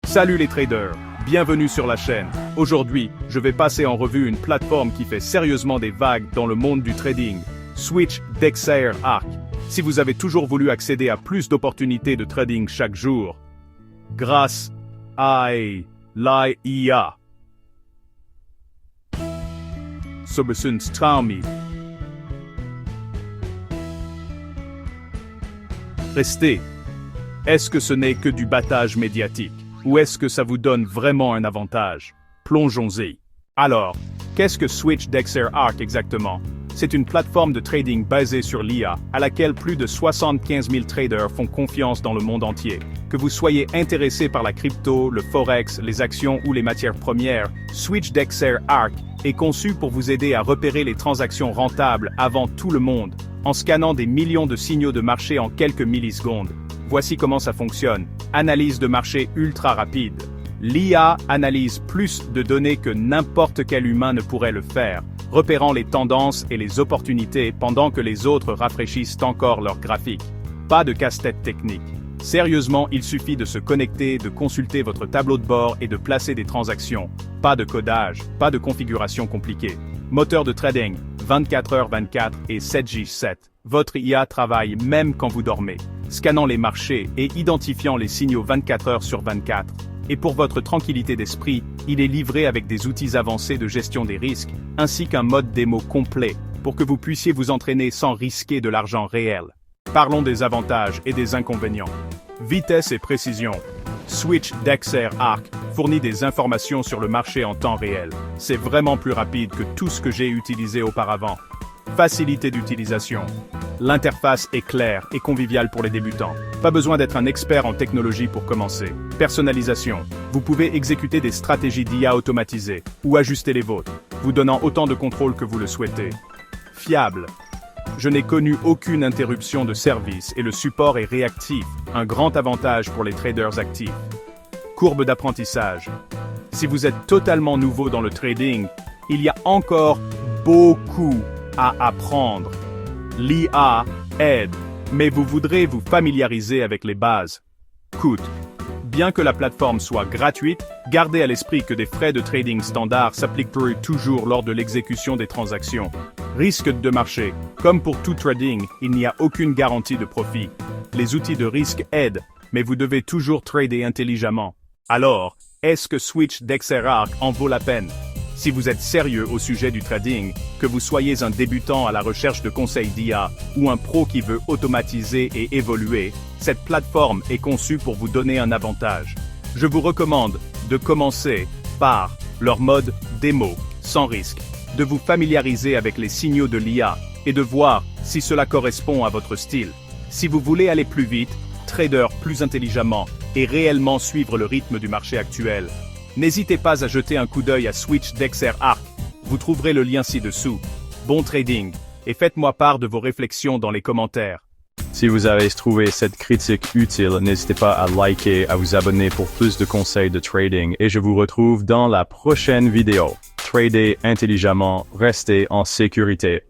Salut les traders, bienvenue sur la chaîne. Aujourd'hui, je vais passer en revue une plateforme qui fait sérieusement des vagues dans le monde du trading, Switch DXR Arc. Si vous avez toujours voulu accéder à plus d'opportunités de trading chaque jour, grâce à l'IA. Restez. Est-ce que ce n'est que du battage médiatique? Ou est-ce que ça vous donne vraiment un avantage? Plongeons-y. Alors, qu'est-ce que Switch DXR Arc exactement? C'est une plateforme de trading basée sur l'IA, à laquelle plus de 75 000 traders font confiance dans le monde entier. Que vous soyez intéressé par la crypto, le forex, les actions ou les matières premières, Switch DXR Arc est conçu pour vous aider à repérer les transactions rentables avant tout le monde, en scannant des millions de signaux de marché en quelques millisecondes. Voici comment ça fonctionne. Analyse de marché ultra rapide. L'IA analyse plus de données que n'importe quel humain ne pourrait le faire, repérant les tendances et les opportunités pendant que les autres rafraîchissent encore leurs graphiques. Pas de casse-tête technique. Sérieusement, il suffit de se connecter, de consulter votre tableau de bord et de placer des transactions. Pas de codage, pas de configuration compliquée. Moteur de trading, 24h24 et 7J7. Votre IA travaille même quand vous dormez, scannant les marchés et identifiant les signaux 24h sur 24. Et pour votre tranquillité d'esprit, il est livré avec des outils avancés de gestion des risques, ainsi qu'un mode démo complet, pour que vous puissiez vous entraîner sans risquer de l'argent réel. Parlons des avantages et des inconvénients. Vitesse et précision. Switch DXR Arc fournit des informations sur le marché en temps réel. C'est vraiment plus rapide que tout ce que j'ai utilisé auparavant. Facilité d'utilisation. L'interface est claire et conviviale pour les débutants. Pas besoin d'être un expert en technologie pour commencer. Personnalisation. Vous pouvez exécuter des stratégies d'IA automatisées ou ajuster les vôtres, vous donnant autant de contrôle que vous le souhaitez. Fiable. Je n'ai connu aucune interruption de service et le support est réactif, un grand avantage pour les traders actifs. Courbe d'apprentissage. Si vous êtes totalement nouveau dans le trading, il y a encore beaucoup à apprendre. L'IA aide, mais vous voudrez vous familiariser avec les bases. Coût. Bien que la plateforme soit gratuite, gardez à l'esprit que des frais de trading standard s'appliqueront toujours lors de l'exécution des transactions. Risque de marché. Comme pour tout trading, il n'y a aucune garantie de profit. Les outils de risque aident, mais vous devez toujours trader intelligemment. Alors, est-ce que Switch DXR Arc en vaut la peine? Si vous êtes sérieux au sujet du trading, que vous soyez un débutant à la recherche de conseils d'IA ou un pro qui veut automatiser et évoluer, cette plateforme est conçue pour vous donner un avantage. Je vous recommande de commencer par leur mode démo, sans risque, de vous familiariser avec les signaux de l'IA et de voir si cela correspond à votre style. Si vous voulez aller plus vite, trader plus intelligemment et réellement suivre le rythme du marché actuel, n'hésitez pas à jeter un coup d'œil à Switch DXR Arc. Vous trouverez le lien ci-dessous. Bon trading, et faites-moi part de vos réflexions dans les commentaires. Si vous avez trouvé cette critique utile, n'hésitez pas à liker, à vous abonner pour plus de conseils de trading et je vous retrouve dans la prochaine vidéo. Tradez intelligemment, restez en sécurité.